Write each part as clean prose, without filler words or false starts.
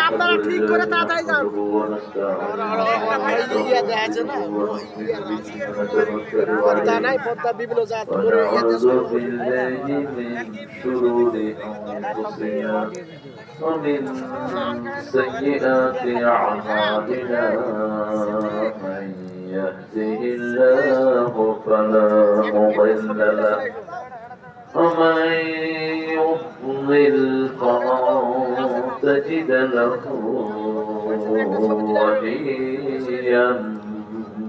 আপনারা ঠিক করে তাড়াতাড়ি যান। পর্দা নাই, পর্দা বিভিন্ন জাত করে ومن سيئات أعمالنا من يهده الله فلا مضل له ومن يضلل فلن تجد له وليا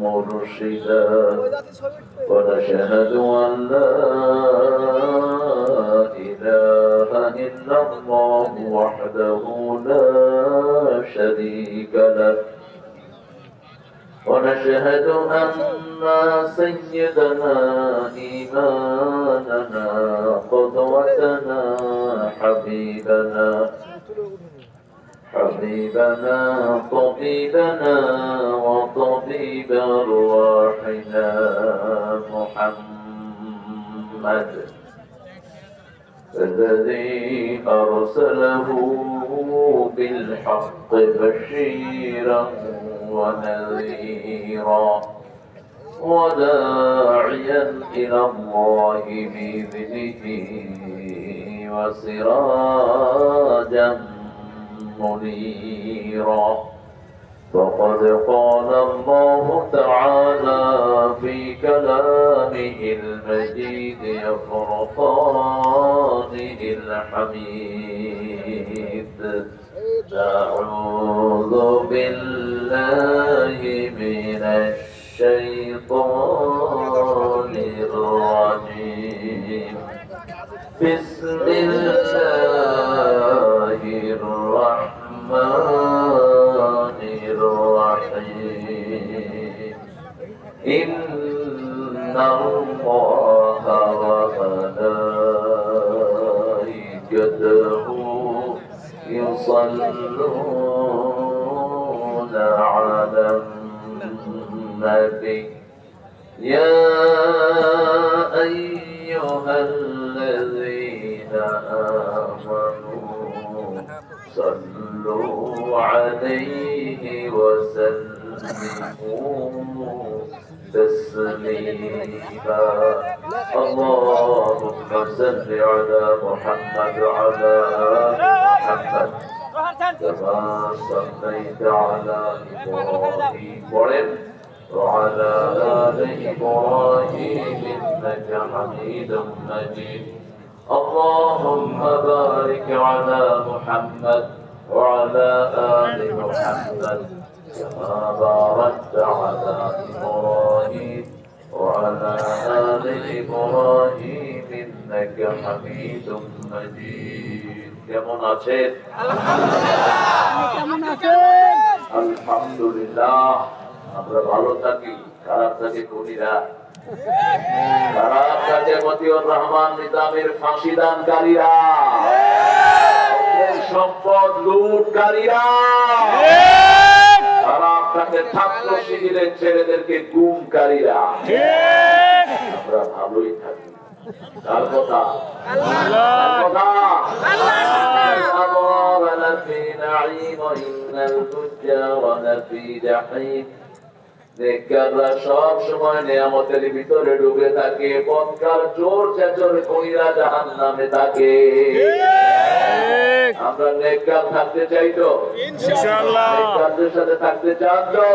مرشدا ونشهد أن لا إله إلا الله وحده لا شريك له ونشهد أن سيدنا إيماننا قدوتنا حبيبنا طبيبنا وطبيب أرواحنا محمد الذي أرسله بالحق بشيرا ونذيرا وداعيا إلى الله بإذنه وسراجا منيرا فقد قال الله تعالى في كلامه المجيد وفرقانه الحميد أعوذ بالله من الشيطان الرجيم بسم الله الرحمن الرحيم إن الله وملائكته يصلون على النبي يا أيها الذين آمنوا صلوا عليه وسلموا تسليما اللهم صل على محمد وعلى آل محمد كما صليت على إبراهيم وعلى آل إبراهيم إنك حميد مجيد اللهم بارك على محمد وعلى آل محمد كما باركت على إبراهيم وعلى آل إبراهيم إنك حميد مجيد কেমন আছেন আলহামদুলিল্লাহ আমরা ভালো থাকি খারাপ থাকি কবিরা খারাপ থাকে মতিউর রহমান নিজামের ফাঁসিদানকারীরা সম্পদ লুটকারীরা খারাপ থাকে ছাত্র শিবিরের ছেলেদেরকে গুমকারীরা আমরা ভালোই থাকি কার কথা সব সময় নিয়ামতের ভিতরে ডুবে থাকে বদকার চোর চেচর কইরা জাহান্নামে থাকে আমরা নেককার থাকতে চাই তো ইনশাআল্লাহ নেককারদের সাথে থাকতে চান তো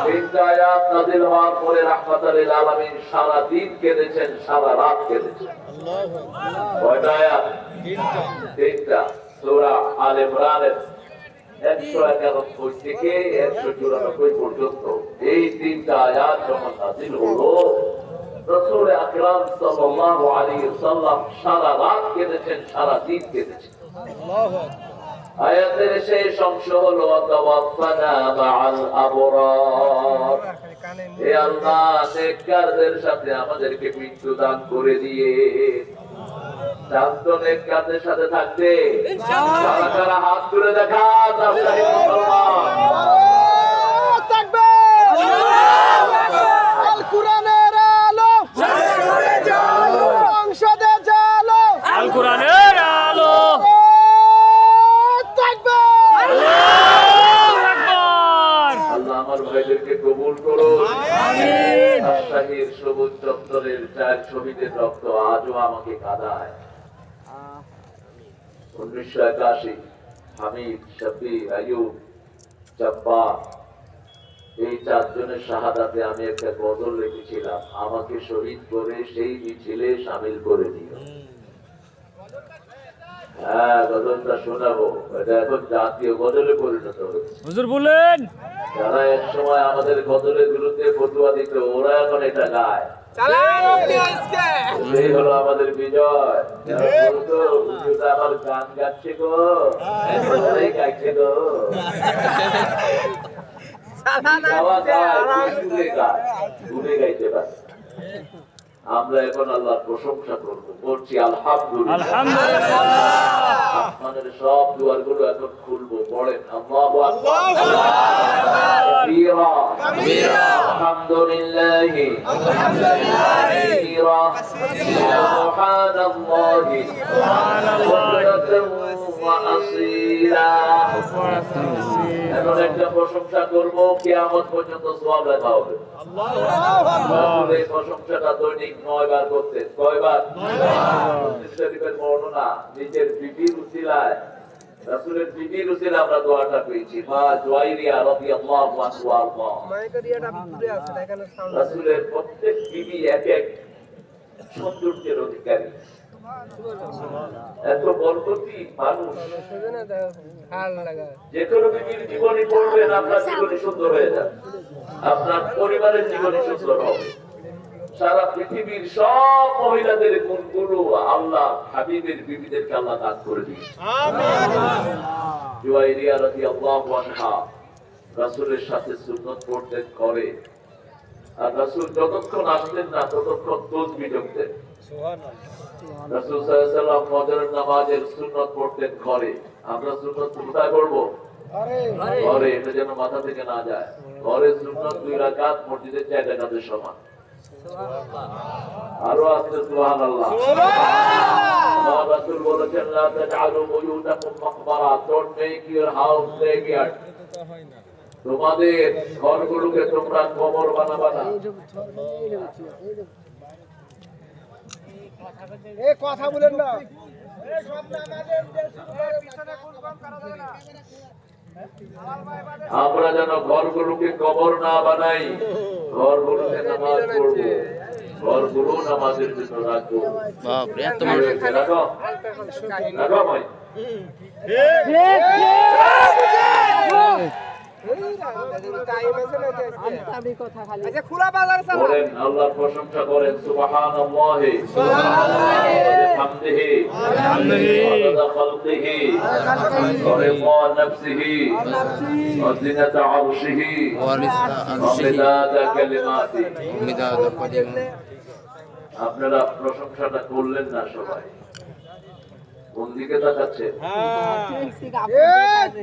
তিনটা আয়াত নাযিল হওয়ার পরে রাহমাতুল লিল আলামিন সারা দিন কেঁদেছেন সারা রাত কেঁদেছেন আল্লাহু আকবার কয়টা আয়াত তিনটা সূরা আলে ইমরানের 191 থেকে 194 পর্যন্ত এই তিনটা আয়াত যখন নাযিল হলো রাসূল আকরাম সাল্লাল্লাহু আলাইহি ওয়াসাল্লাম সারা রাত কেঁদেছেন সারা দিন কেঁদেছেন আল্লাহু আকবার আয়াতের শেষ অংশ হলো তাওয়াফানা মাআল আবরার হে আল্লাহ নেককারদের সাথে আমাদেরকে মৃত্যু দান করে দিয়ে শান্ত নেককারদের সাথে থাকতে ইনশাআল্লাহ যারা হাত তুলে দেখা তাসবিহ মুসলমান আল্লাহু তাকবীর আল্লাহু আকবার আল কোরআনের আলো সাগরে জালো সংসদে জালো আল কোরআনের আলো 1981 হামিদ, শফি, আইয়ুব, জব্বার, এই চারজনের শাহাদাতে আমি একটা গজল লিখেছিলাম, আমাকে শহীদ করে সেই মিছিলে সামিল করে নিও। হ্যাঁ, গজলটা শোনাবো, এটা এখন জাতীয় গজলে পরিণত হয়েছে। হুজুর বলেন, যারা এক সময় আমাদের গজলের বিরুদ্ধে ফতুয়া দিত, ওরা এখন এটা গায়। এই হলো আমাদের বিজয়। যারা বলতো, হুজুর আমার গান গাচ্ছে গো, ওরাই গাইছে গো। গাওয়া গায়, সুরে গায়, সুরে গাইতে পারে। আমরা এখন আল্লাহর প্রশংসা করবো, করছি আলহামদুলিল্লাহ। আলহামদুলিল্লাহ। আসমানের সব দুয়ারগুলো এখন খুলবো, পড়েন আল্লাহু আকবার। কাবীরা, আলহামদুলিল্লাহি কাসীরা, সুবহানাল্লাহি বুকরাতান ওয়া আসীলা। এখন একটা প্রশংসা করবো, কিয়ামত পর্যন্ত সওয়াব লেখা হবে। রাসূল এই প্রশংসাটা দৈনিক 9 বার করতেন। কয়বার? 9 বার। শরীফের বর্ণনা, নিজের বিবির উসিলায়, রাসূলের বিবির উসিলায় আমরা দোয়াটা পেয়েছি। মা জুয়াইরিয়া রাদিয়াল্লাহু আনহা। রাসূলের প্রত্যেক বিবি এক এক সৌন্দর্যের অধিকারী, এত বরকতি মানুষ। যে কোনো বিবির জীবনে পড়বেন, আপনার জীবনে সুন্দর হয়ে যাবে, আপনার পরিবারের জীবনে সুন্দর হবে। সারা পৃথিবীর সব মহিলাদের গুণগুলো আল্লাহ হাবিবের বিবিদেরকে আল্লাহ দান করে দিয়েছে। জুয়াইরিয়া রাদিয়াল্লাহু আনহা রাসূলের সাথে সুন্নত পড়তেন করে, আর রাসূল যতক্ষণ আসতেন না ততক্ষণ তাসবিহ জপতেন। রাসূল সাল্লাল্লাহু আলাইহি ওয়াসাল্লাম ফজরের নামাজের সুন্নত পড়তেন ঘরে। আমরা সুন্নত কোথায় পড়বো? ঘরে। এটা যেন মাথা থেকে না যায়। ঘরে সুন্নত 2 রাকাত, মসজিদে 4 রাকাতের সমান। আরো আছে সুবহানাল্লাহ। সুবহানাল্লাহ। রাসূল বলেছেন, লা তাজআলু বুয়ুতাকুম মাকবারা, ডোন্ট মেক ইওর হাউস গ্রেভইয়ার্ড। তোমাদের ঘরগুলোকে তোমরা কবর বানাবা না। এই কথা বলেন না, এই সব আমাদের পিছনে কোন কাম করা যাবে না। আমরা যেন ঘরগুলোকে কবর না বানাই, ঘরগুলোকে নামাজ পড়বো, ঘরগুলো নামাজের জন্য রাখবো। রাখো, রাখো ভাই। বলেন, আল্লাহর প্রশংসা করেন, সুবহানাল্লাহি বিহামদিহি আদাদা খালকিহি ওয়া রিদা নাফসিহি ওয়া জিনাতা আরশিহি ওয়া মিদাদা কালিমাতিহি। আপনারা প্রশংসাটা করলেন না সবাই? কোন দিকে তাকাচ্ছে?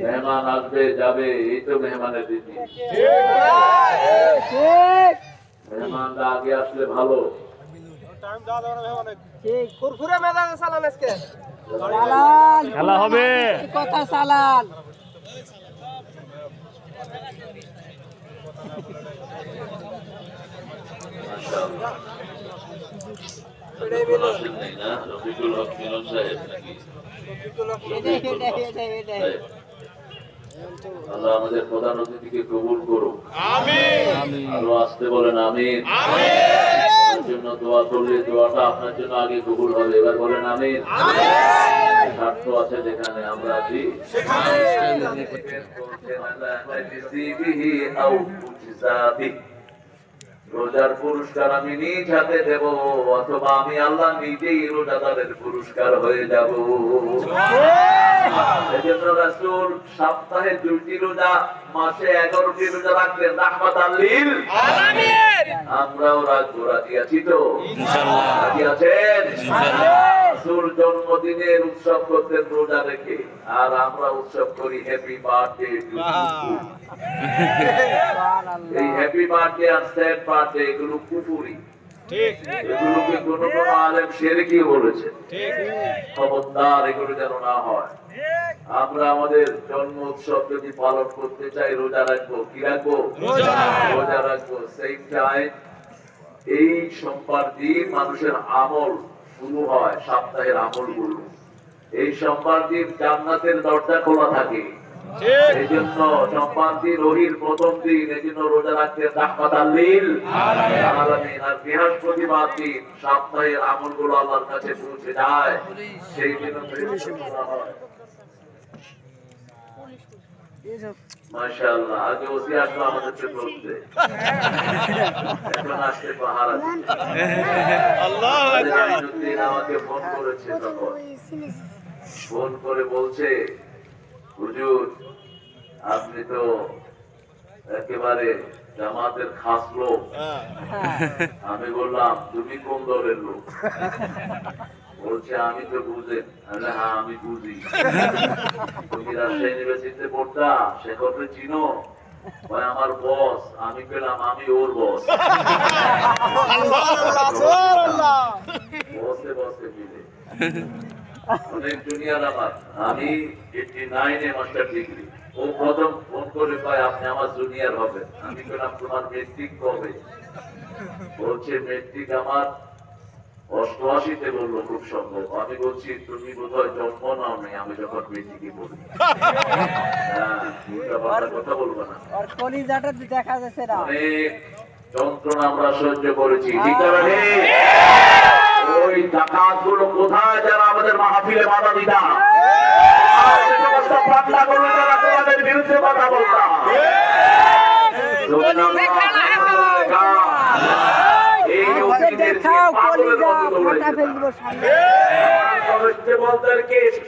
মেহমান আসবে যাবে, এই তো মেহমানের রীতি। মেহমানরা আগে আসলে ভালো। খেলা হবে। কথা চালান। আল্লাহ আমাদের প্রধান অতিথিকে কবুল করুক। আমিন। আরো আসতে বলেন আমিন। আমিন। জন্য দোয়া করলে দোয়াটা আপনার জন্য আগে কবুল হবে। এবার বলেন আমিন। আমিন। স্বার্থ আছে যেখানে আমরা আছি সেখানে রোজার পুরস্কার আমি নিজ হাতে দেব, অথবা আমি আল্লাহ নিজেই রোজাদারের পুরস্কার হয়ে যাব। এজন্য রাসূল সপ্তাহে 2টি রোজা, মাসে 11টি রোজা রাখলেন রাহমাতাল লিল আলামিন। আমরাও রাখবো, রাজি আছি তো? ইনশাআল্লাহ। রাজি আছেন? ইনশাআল্লাহ। রাসূল জন্মদিনের উৎসব করতেন রোজা রেখে, আর আমরা উৎসব করি হ্যাপি বার্থডে টু ইউ। এই হ্যাপি বার্থডে আর স্যাড বার্থডে এগুলো কুফরি। ঠিক। এগুলোকে কোন কোন আলেম শিরকি বলেছে। ঠিক। খবরদার এগুলো যেন না হয়। আমরা আমাদের জন্ম উৎসব যদি পালন করতে চাই, রোজা রাখবো। কি রাখবো? রোজা রাখবো। সেই টাইম এই সোমবার দিন মানুষের আমল শুরু হয়, সপ্তাহের আমলগুলো। এই সোমবার দিন জান্নাতের দরজা খোলা থাকে। এই জন্য সোমবার দিন রহির প্রথম দিন, এই জন্য রোজা রাখতে রাহমাতাল লিল আলামিন। আর বৃহস্পতিবার দিন সপ্তাহের আমলগুলো আল্লাহর কাছে পৌঁছে যায়, সেই দিন মাশাআল্লাহ। আগে ওসি আসলো আমাদের থেকে বলতে, এখন আসছে পাহারা দিতে। আল্লাহু আকবার। আমাকে ফোন করেছে, তখন ফোন করে বলছে, হুজুর আপনি তো একেবারে জামাতের খাস লোক। আমি বললাম তুমি কোন দলের লোক? বলছে আমি তো বুঝেন। হ্যাঁ আমি বুঝি। তুমি রাজশাহী ইউনিভার্সিটিতে পড়তা, সে কথা চিনো? ভাই আমার বস, আমি পেলাম আমি ওর বস। বসে বসে মিলে অনেক জুনিয়র আমার। আমি 89-এ মাস্টার ডিগ্রি। ও প্রথম ফোন করে ভাই আপনি আমার জুনিয়র হবেন। আমি বললাম তোমার মেট্রিক কবে? বলছে মেট্রিক আমার 88-তে বললো খুব সম্ভব। আমি বলছি তুমি বোধহয় জন্ম নাও নাই আমি যখন মেট্রিকে পড়ি। হ্যাঁ কথা বলবো না। দেখা যাচ্ছে না। অনেক যন্ত্রণা আমরা সহ্য করেছি, ঠিক আছে? ওই ডাকাত গুলো কোথায় যারা আমাদের মাহফিলে বাধা দিতা? তোমাদের বিরুদ্ধে কথা বলতাম।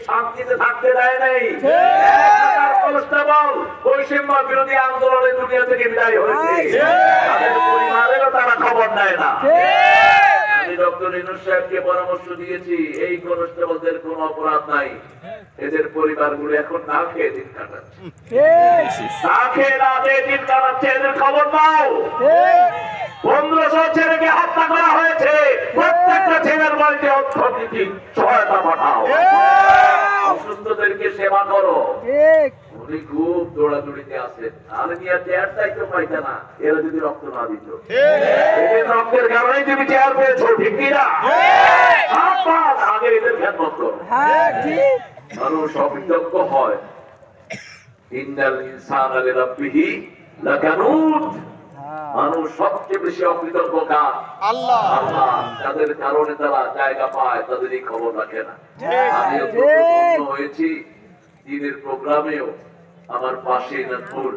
শান্তিতে থাকতে দেয় নাই। বৈষম্য বিরোধী আন্দোলনে দুনিয়া থেকে বিদায় হয়েছে, তাদের পরিবারেরও তারা খবর নেয় না। আমি ডক্টর ইউনূস সাহেবকে পরামর্শ দিয়েছি, এই কনস্টেবলদের কোন অপরাধ নাই, এদের পরিবারগুলো এখন না খেয়ে দিন কাটাচ্ছে, না খেয়ে না দিয়ে দিন কাটাচ্ছে। এদের খবর নাও। 1500 ছেলেকে হত্যা করা হয়েছে, প্রত্যেকটা ছেলের বাড়িতে অর্থনৈতিক সহায়তা পাঠাও, অসুস্থদেরকে সেবা করো। উনি খুব দৌড়াদৌড়িতে আছেন। আর নিয়ে চেয়ার চাইতে পাইতে না, এরা যদি রক্ত না দিত। এদের রক্তের কারণেই তুমি চেয়ার পেয়েছো, ঠিক কিনা? আগে এদের খেদমত করো। মানুষ অকৃতজ্ঞ হয়। ইন্নাল ইনসানা লিরাব্বিহি লাকানুত। মানুষ সবচেয়ে বেশি অকৃতজ্ঞ কার? আল্লাহ। আল্লাহ যাদের কারণে তারা জায়গা পায়, তাদেরই খবর রাখে না। আমি হয়েছি দিনের প্রোগ্রামেও আমার পাশে নাথপুর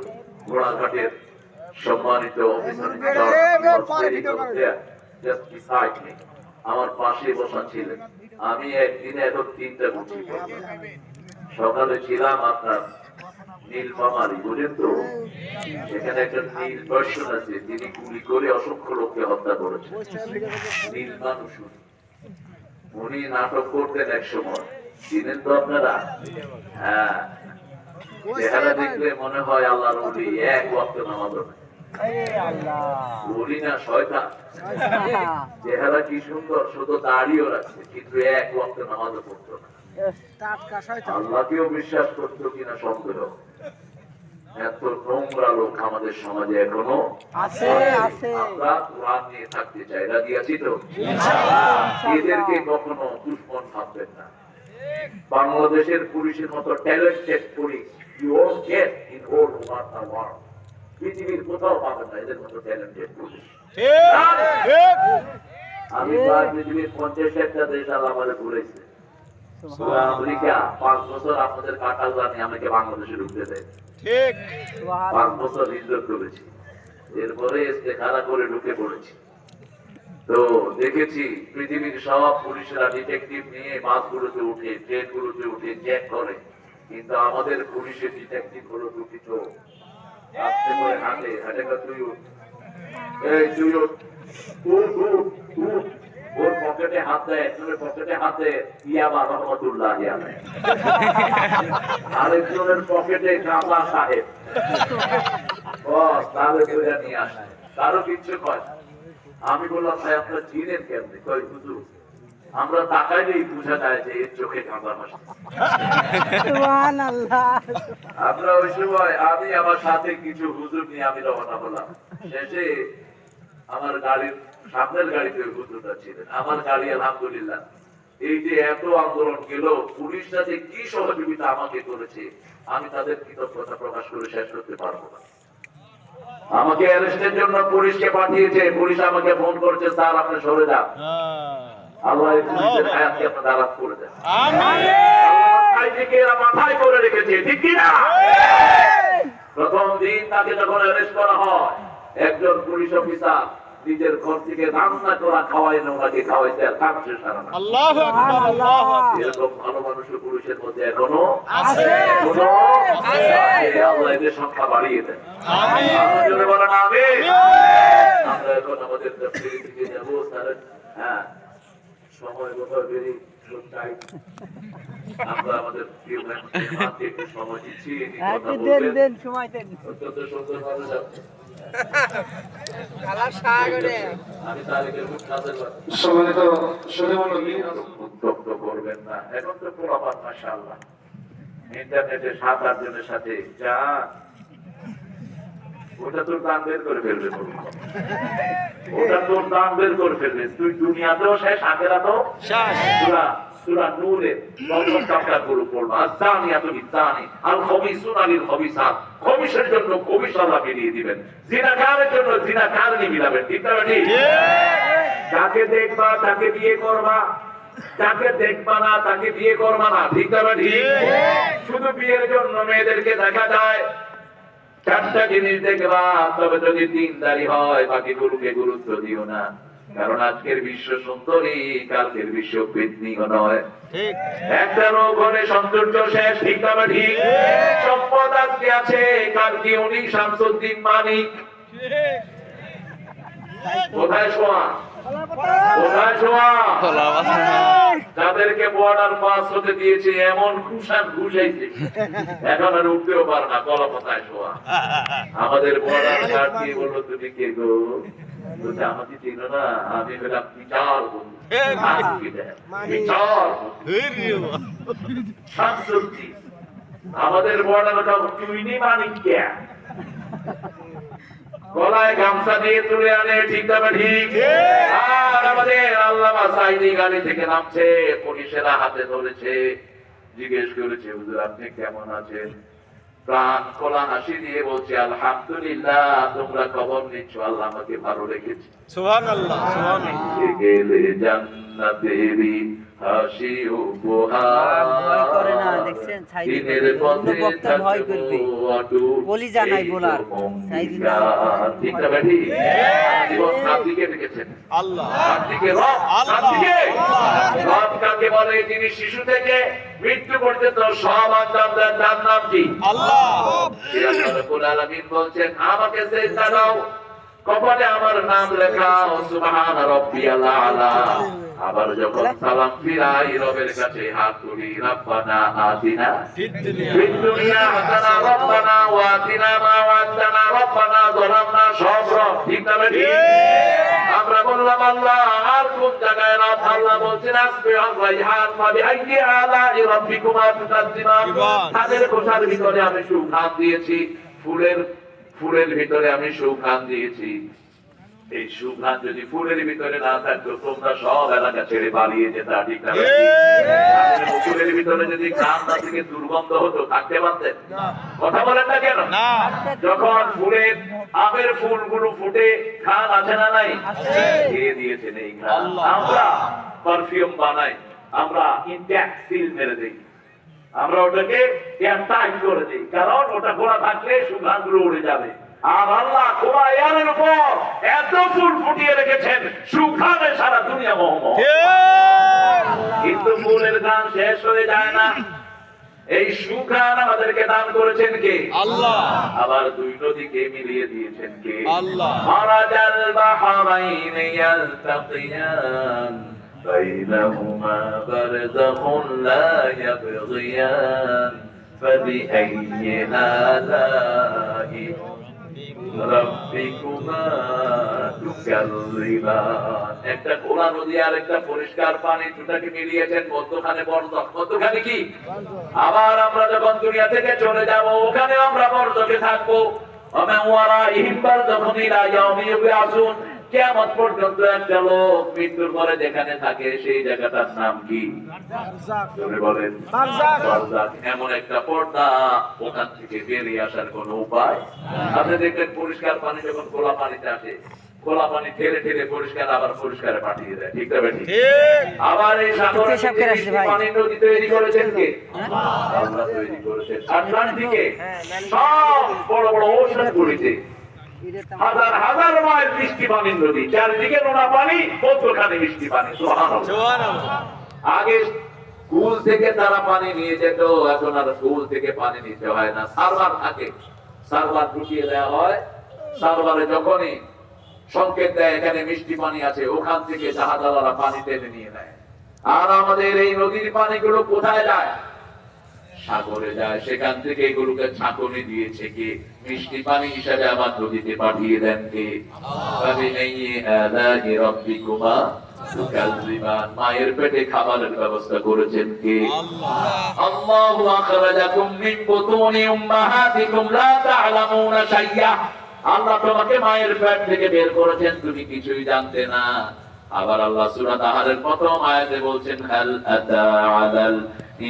ঘোড়াঘাটের সম্মানিত আমার পাশে বসা ছিলেন। আমি একদিনে এখন 3টা গুছি। সকালে ছিলাম আপনার নীলফামারী, বুঝেন তো? এখানে একটা নীল পার্সন আছে, তিনি গুলি করে অসংখ্য লোককে হত্যা করেছেন। নীল মানুষ উনি নাটক করতেন এক সময়, চিনেন তো আপনারা? হ্যাঁ, চেহারা দেখলে মনে হয় আল্লাহর ওলি, এক ওয়াক্ত নামাজ পড়ে। ওলি না শয়তান। চেহারা কি সুন্দর, শুধু দাড়িও রাখছে, কিন্তু এক ওয়াক্ত নামাজও পড়তো না। আল্লাহকেও বিশ্বাস করতো কিনা সন্দেহ। এত নোংরা লোক আমাদের সমাজে এখনো আছে। আমরা কোরআন নিয়ে থাকতে চাই, রাজি আছি তো? এদেরকে কখনো দুশ্মন ভাববেন না। বাংলাদেশের পুলিশের মতো talented police you won't get in whole world. পৃথিবীর কোথাও পাবেন না এদের মতো ট্যালেন্টেড পুলিশ। আমি প্রায় পৃথিবীর 50টা দেশ আমাদের ঘুরেছে। আমেরিকা 5 বছর আপনাদের কাটাল জানি আমাকে বাংলাদেশে ঢুকতে দেয়। ঠিক 5 বছর হিজরত করেছি, এরপরে ইস্তেখারা করে ঢুকে পড়েছি। তো দেখেছি পৃথিবীর সব পুলিশেরা ডিটেকটিভ নিয়ে বাসগুলোতে উঠে, ট্রেনগুলোতে উঠে চেক করে, কিন্তু আমাদের পুলিশের ডিটেকটিভ হলো দুটি চোখ। আস্তে করে হাঁটে, হাঁটে তুই এই তুই ওর পকেটে হাত দেয়, একজনের পকেটে হাতে ইয়াবা রহমতুল্লাহ, আরেকজনের পকেটে কাবা সাহেব, তাহলে নিয়ে আসে, কারো কিচ্ছু কয়। আমি বললাম ভাই আপনার চিনেন কেমনি? কয় হুজুর আমরা তাকাইলেই বোঝা যায় যে এর চোখে কাঁদা হাসে। আমরা ওই সময় আমি আমার সাথে কিছু হুজুর নিয়ে আমি রওনা হলাম। শেষে আমার গাড়ির সামনের গাড়িতে হুজুরটা ছিলেন। আমার গাড়ি আলহামদুলিল্লাহ এই যে এত আন্দোলন গেল, পুলিশরা যে কি সহযোগিতা আমাকে করেছে, আমি তাদের কৃতজ্ঞতা প্রকাশ করে শেষ করতে পারবো না। আমাকে অ্যারেস্টের জন্য পুলিশকে পাঠিয়েছে, পুলিশ আমাকে ফোন করেছে, স্যার আপনি সরে যান। আল্লাহ এই পুলিশের হায়াতকে আপনার দারাজ করে দেন। এরা মাথায় করে রেখেছে, ঠিক কিনা? প্রথম দিন তাকে যখন অ্যারেস্ট করা হয়, একজন পুলিশ অফিসার নিজের ঘর থেকে রান্না করা খাওয়াই ওনাকে খাওয়াইতে আর কাঁদছে সারা রাত। এরকম ভালো মানুষের পুলিশের মধ্যে এখনো আছে। আল্লাহ এদের সংখ্যা বাড়িয়ে দেন। জোরে বলেন আমিন। আমরা এখন আমাদের তাফসীরের দিকে যাব। স্যার হ্যাঁ, সময় বোধহয় বেরি টাইট। আমরা আমাদের প্রিয় মেহমানকে একটু সময় দিচ্ছি, কথা বলবেন। অত্যন্ত সুন্দর মানুষ আপনি। আমি তারিখের খুব কাজের সম্মানিত সুধীমণ্ডলী, উত্তপ্ত করবেন না। এখন তো পোলাপান মাশাআল্লাহ ইন্টারনেটে 7-8 জনের সাথে যা, ওটা তোর দান বের করে ফেলবে, ওটা তোর দান বের করে ফেলবে। তুই দুনিয়াতেও শেষ, আখিরাতেও শেষ। সূরা নূরের 9 চ্যাপ্টার গুলো পড়বা। আযানিয়াতু বিযানি আল খবিসুনা লিল খবিসাত, খবিসের জন্য খবিস আল্লাহ মিলিয়ে দিবেন, জিনাকারের জন্য জিনাকারনি মিলাবেন। ঠিক না ঠিক? যাকে দেখবা তাকে বিয়ে করবা, যাকে দেখবা না তাকে বিয়ে করবা না। ঠিক না ঠিক? শুধু বিয়ের জন্য মেয়েদেরকে দেখা যায়। 4টা জিনিস দেখবা, তবে যদি দিনদারি হয় বাকিগুলোকে গুরুত্ব দিও না। কারণ আজকের বিশ্ব সুন্দরী, কালকের বিশ্ব পেতনিও নয়। একটা রোগ হলে সৌন্দর্য শেষ। ঠিক না ঠিক? সম্পদ আজকে আছে, কালকে উনি শামসুদ্দিন মানিক। কোথায় শোয়া? কোথায় শোয়া? যাদেরকে বর্ডার পাস হতে দিয়েছে এমন খুশান ঘুষাইছে, এখন আর উঠতেও পারে না। কলা কোথায় শোয়া? আমাদের বর্ডার গার্ড দিয়ে বললো, তুমি কে গো? আমাকে চিনো না? আমি হলাম বিচার বন্ধু, বিচার শামসুদ্দিন। আমাদের বর্ডার চুইনি মানিক কে গলায় গামছা দিয়ে তুলে আনে। ঠিক না ঠিক? আর আমাদের আল্লামা সাইদি গাড়ি থেকে নামছে, পুলিশেরা হাতে ধরেছে, জিজ্ঞেস করেছে, হুজুর আপনি কেমন আছেন? প্রাণ খোলা হাসি দিয়ে বলছে, আলহামদুলিল্লাহ, তোমরা খবর নিচ্ছ, আল্লাহ আমাকে ভালো রেখেছে। সুবহানাল্লাহ, সুবহানাল্লাহ। গেলে জান্নাতেরি হাসি উপহার, দিনের পথে থাকবো অটুট, বলি জানাই বলার ঠিক না বেটি? জীবন নাতিকে রেখেছেন আল্লাহ, নাতিকে রব, নাতিকে রব কাকে বলে? যিনি শিশু থেকে মৃত্যু পর্যন্ত সব আঞ্জাম দেন, তার নাম কি? আল্লাহ। আল্লাহ রাব্বুল আলামিন বলছেন, আমাকে সিজদা দাও, কপালে আমার নাম লেখাও, সুবহান রাব্বিয়াল আলা। আবার যখন সালাম ফিরাই রবের কাছে হাত তুলি, রব্বানা আতিনা ফিদ দুনিয়া হাসানা রব্বানা ওয়া আতিনা মা ওয়া'আদতানা রব্বানা যালামনা, সব রব। ঠিক না ঠিক? আমরা বললাম আল্লাহ, আর কোন জায়গায় রব? আল্লাহ বলছেন, আসবিহুর রাইহান ফা বিআইয়ি আলা'i রাব্বিকুমা তুকাজ্জিবান। তাদের কোষার ভিতরে আমি সুঘ্রাণ দিয়েছি, ফুলের ভিতরে আমি সুঘ্রাণ দিয়েছি। এই সুঘ্রাণ যদি ফুলের ভিতরে না থাকতো, তোমরা সব এলাকা ছেড়ে পালিয়ে যেত। ঠিক না? ফুলের ভিতরে যদি ঘ্রাণ না থেকে দুর্গন্ধ হতো, থাকতে পারতেন? কথা বলেন না কেন? যখন ফুলের আমের ফুলগুলো ফুটে, ঘ্রাণ আছে না নাই? দিয়ে দিয়েছেন এই ঘ্রাণ। আমরা পারফিউম বানাই, আমরা ইনট্যাক্ট সিল মেরে দিই, আমরা ওটাকে এয়ারটাইট করে দিই, কারণ ওটা খোলা থাকলে সুঘ্রাণগুলো উড়ে যাবে। আর আল্লাহ খোলা এয়ারের উপর এত ফুল ফুটিয়ে রেখেছেন, সুঘ্রাণে সারা দুনিয়া মোহমোহ। কিন্তু ফুলের ঘ্রাণ শেষ হয়ে যায় না। এই সুঘ্রাণ আমাদেরকে দান করেছেন কে? আল্লাহ। আবার দুই নদীকে মিলিয়ে দিয়েছেন কে? আল্লাহ। মারাজাল বাহরাইন ইয়ালতাকিয়ান বাইনাহুমা বারযাখুন লা ইয়াবগিয়ান ফাবিআইয়ি আলা'i রাব্বিকুমা তুকাল্লিবান। একটা খোলা নদী আর একটা পরিষ্কার পানি, দুটাকে মিলিয়েছেন, মধ্যখানে বরজখ। মধ্যখানে কি? আবার আমরা যখন দুনিয়া থেকে চলে যাব, ওখানে আমরা বরজখে থাকবো। ওয়া মা ওয়ারাইহিম বারযাখুন ইলা ইয়াউমি ইউবআসুন। কিয়ামত পর্যন্ত একটা লোক মৃত্যুর পরে যেখানে থাকে সেই জায়গাটার নাম কি? জোরে বলেন। বারজাখ। এমন একটা পর্দা, ওখান থেকে বেরিয়ে আসার কোনো উপায়? আপনি দেখবেন পরিষ্কার পানি যখন খোলা পানিতে আসে, খোলা পানি ঠেলে ঠেলে পরিষ্কার আবার পরিষ্কারে পাঠিয়ে দেয়, ঠিক না বেঠিক? আবার এই সাগরে পানি নদী তৈরি করেছেন কে? আল্লাহ তৈরি করেছেন। আটলান্টিকে সব বড় বড় ওশান গুলিতে হাজার হাজার মাইল বৃষ্টি পানির নদী, চারিদিকে নোনা পানি, মধ্যখানে বৃষ্টি পানি। সুবহানাল্লাহ। আগে কুল থেকে তারা পানি নিয়ে যেত, এখন আর কুল থেকে পানি নিতে হয় না, সার্ভার থাকে, সার্ভার ঢুকিয়ে দেওয়া হয়। সার্ভারে যখনই সংকেত দেয় এখানে মিষ্টি পানি আছে, ওখান থেকে জাহাজওয়ালারা পানি টেনে নিয়ে নেয়। আর আমাদের এই নদীর পানিগুলো কোথায় যায়? সাগরে যায়। সেখান থেকে এগুলোকে ছাঁকনি দিয়েছে কে? মিষ্টি পানি হিসাবে আমার নদীতে পাঠিয়ে দেন কে? মায়ের পেটে খাবারের ব্যবস্থা করেছেন কে? আল্লাহু আখরাজাকুম মিন বুতুনি উম্মাহাতিকুম লা তা'লামুনা শাইয়্যা। আল্লাহ তোমাকে মায়ের পেট থেকে বের করেছেন, তুমি কিছুই জানতে না। আবার আল্লাহ সূরা তাহারের প্রথম আয়াতে বলছেন, হাল আতা আলাল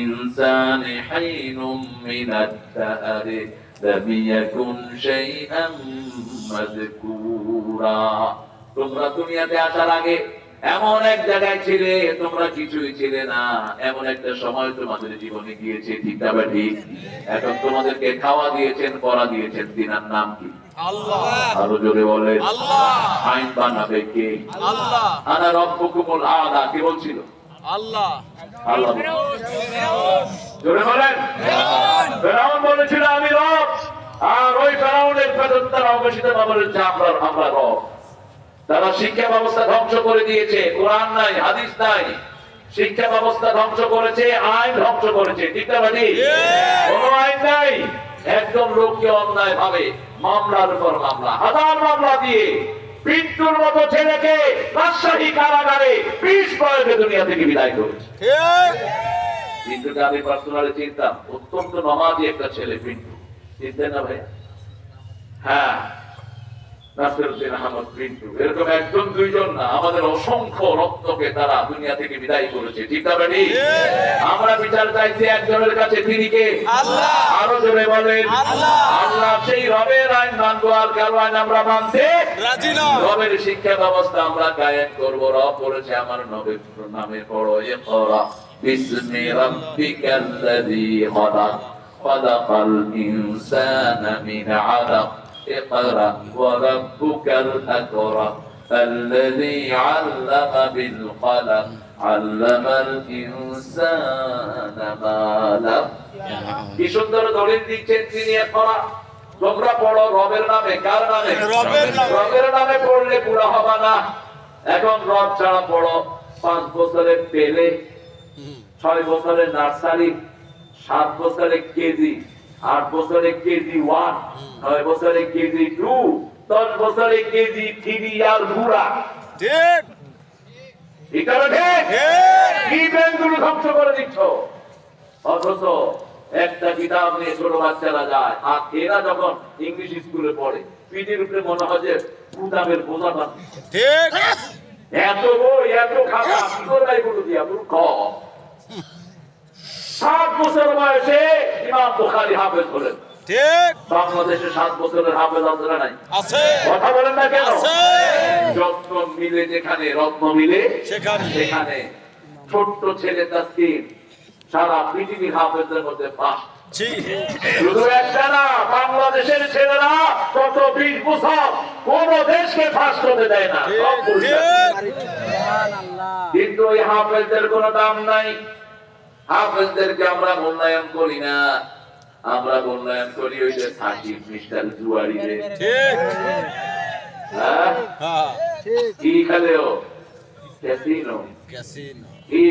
ইনসানি হাইনুম মিনাদ দাহরি লাম ইয়াকুন শাইআন মাযকুরা। তোমরা দুনিয়াতে আসার আগে এমন এক জায়গায় ছিলে, তোমরা কিছুই ছিলে না। এমন একটা সময় তোমাদের জীবনে গিয়েছে, ঠিক না ঠিক? এখন তোমাদেরকে খাওয়া দিয়েছেন, পড়া দিয়েছেন, দিনার নাম কি? আল্লাহ। আরো জোরে বলেন আল্লাহ। আইন বানাবে কে? আল্লাহ। আনা রাব্বুকুমুল আ'লা, কি বলছিল? আল্লাহ। আল্লাহ জোরে বলেন। ফেরাউন বলেছিল আমি রব, আর ওই ফেরাউনের পেছন তারা অবশ্যই বলেছে আমরা রব। তারা শিক্ষা ব্যবস্থা ধ্বংস করে দিয়েছে, কোরআন নাই, হাদিস নাই, শিক্ষা ব্যবস্থা ধ্বংস করেছে, আইন ধ্বংস করেছে, ঠিক না ভাই? কোনো আইন নাই। একজন লোককে অন্যায় ভাবে মামলার উপর মামলা, হাজার মামলা দিয়ে পিন্টুর মতো ছেলেকে রাজশাহী কারাগারে 20 বছরে দুনিয়া থেকে বিদায় করেছে। পিন্টুকে আমি পার্সোনালি চিনতাম, অত্যন্ত নমাজি একটা ছেলে পিন্টু, চিনতেন না ভাই? হ্যাঁ, নাসিরউদ্দিন আহমদ পিন্টু। এরকম একজন দুইজন না, আমাদের অসংখ্য রত্নকে তারা দুনিয়া থেকে বিদায় করেছে, ঠিক না ভাই? আমরা বিচার চাইছি একজনের কাছে, তিনি কে? আল্লাহ। আরো জোরে বলেন আল্লাহ। আল্লাহ। সেই রবের আইন মানবো, আর কারো আইন আমরা মানতে রাজি না। রবের শিক্ষা ব্যবস্থা আমরা কায়েম করব। রব বলেছে আমার নবীর নামে পড়ো, ইকরা বিসমি রাব্বিকাল্লাযী খালাক খালাকাল ইনসানা মিন আলাক اقرأ وربك الأكرم الذي علم بالقلم علم الإنسان ما لم। কি সুন্দর দলিল দিচ্ছেন তিনি। ইকরা, তোমরা পড়ো রবের নামে। কার নামে? রবের নামে পড়লে পুরা হবে না। এখন রব ছাড়া পড়ো 5 বছরের পেলে, 6 বছরের নার্সারি, 7 বছরের কেজি, 8 বছরে কেজি 1, 9 বছরে কেজি 2, 10 বছরে কেজি 3 আর বুড়া, ঠিক? ঠিক আছে? কি ব্যাংকগুলো ধ্বংস করে দিচ্ছ, অথচ একটা কিতাব নিয়ে ছোট বাচ্চারা যায়, আর এরা যখন ইংলিশ স্কুলে পড়ে পিঠের উপরে মনে হয় যে কুদামের বোঝা না, ঠিক? এত বই, এত খাতা, কি করবে এগুলো দিয়া? মূর্খ। 7 বছর বয়সে ইমাম বুখারী হাফেজ হলেন, ঠিক? বাংলাদেশে 7 বছরের হাফেজ আছে না নাই? আছে। কথা বলেন না কেন? আছে। যত্ন মিলে যেখানে, রত্ন মিলে সেখানে। ছোট্ট ছেলে তাসকিন সারা পৃথিবীর হাফেজদের মধ্যে ফার্স্ট। শুধু একটা না, বাংলাদেশের ছেলেরা গত 20 বছর কোন দেশকে ফার্স্ট হতে দেয় না, কিন্তু ওই হাফেজদের কোনো দাম নাই। হাফেজদেরকে আমরা মূল্যায়ন করি না, আমরা মূল্যায়ন করি ওই যে সাকিব মিস্টার জুয়ারিরে, ঠিক? হ্যাঁ, কি খেলেও ক্যাসিনো, কি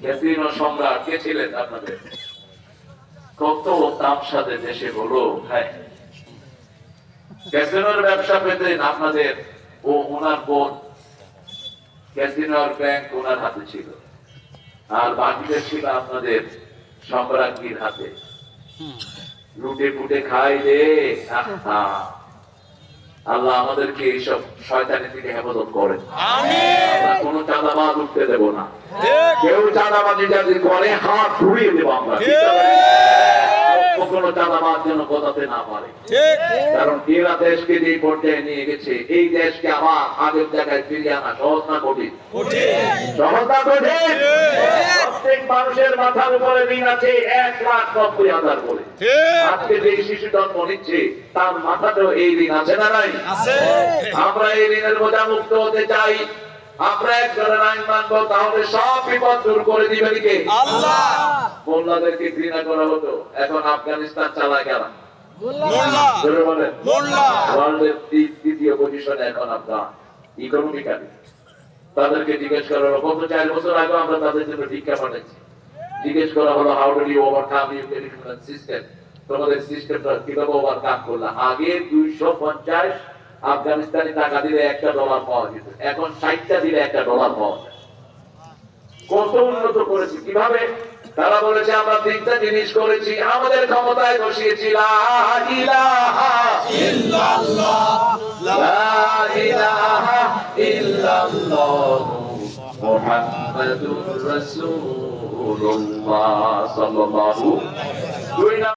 ক্যাসিনো সম্রাট কে ছিলেন আপনাদের? কত তামসাদের দেশে হলো, হ্যাঁ, ক্যাসিনোর ব্যবসা পেতেন আপনাদের ও ওনার বোন, ক্যাসিনোর ব্যাংক ওনার হাতে ছিল, আর বাকিটা ছিল আপনাদের সম্রাজ্ঞীর হাতে। লুটে পুটে খাই রে, আল্লাহ আমাদেরকে এইসব শয়তানি থেকে হেফাজত করেন। আমরা কোনো চাঁদাবাজ উঠতে দেব না। কেউ চাঁদাবাজি যদি করে হাত ধুয়ে দেবো আমরা। কোনো চাঁদাবাজ যেন গজাতে না পারে। কারণ এরা দেশকে যে পর্যায়ে নিয়ে গেছে, এই দেশকে আবার আগের জায়গায় ফিরিয়ে আনা সহজ না কঠিন? সহজ না কঠিন? প্রত্যেক মানুষের মাথার উপরে ঋণ আছে 1,90,000 করে। আজকে যে শিশু জন্ম নিচ্ছে তার মাথাতেও এই ঋণ আছে না নাই? আমরা এই ঋণের বোঝা মুক্ত হতে চাই। আমরা একজনের আইন মানবো, তাহলে সব বিপদ দূর করে দিবেন কে? আল্লাহ। মোল্লাদেরকে ঘৃণা করা হতো, এখন আফগানিস্তান চালায় গেল ওয়ার্ল্ডের তৃতীয় পজিশনে এখন আফগান ইকোনমিক্যালি। তাদেরকে জিজ্ঞেস করা হলো, গত 4 বছর আগে আমরা তাদের জন্য ভিক্ষা পাঠাচ্ছি। জিজ্ঞেস করা হলো, how do you overcome your educational system? তোমাদের সিস্টেমটা কিভাবে ওভারকাম করলা? আগে 250 আফগানিস্তানি টাকা দিলে $1 পাওয়া যেত, এখন 60টা দিলে $1 পাওয়া যায়। কত উন্নত করেছি! কিভাবে? তারা বলেছে আমরা 3টা জিনিস করেছি, আমাদের ক্ষমতায় বসিয়েছি। লা ইলাহা ইল্লাল্লাহ, লা ইলাহা ইল্লাল্লাহ, মুহাম্মাদুর রাসূলুল্লাহ সাল্লাল্লাহু আলাইহি ওয়াসাল্লাম।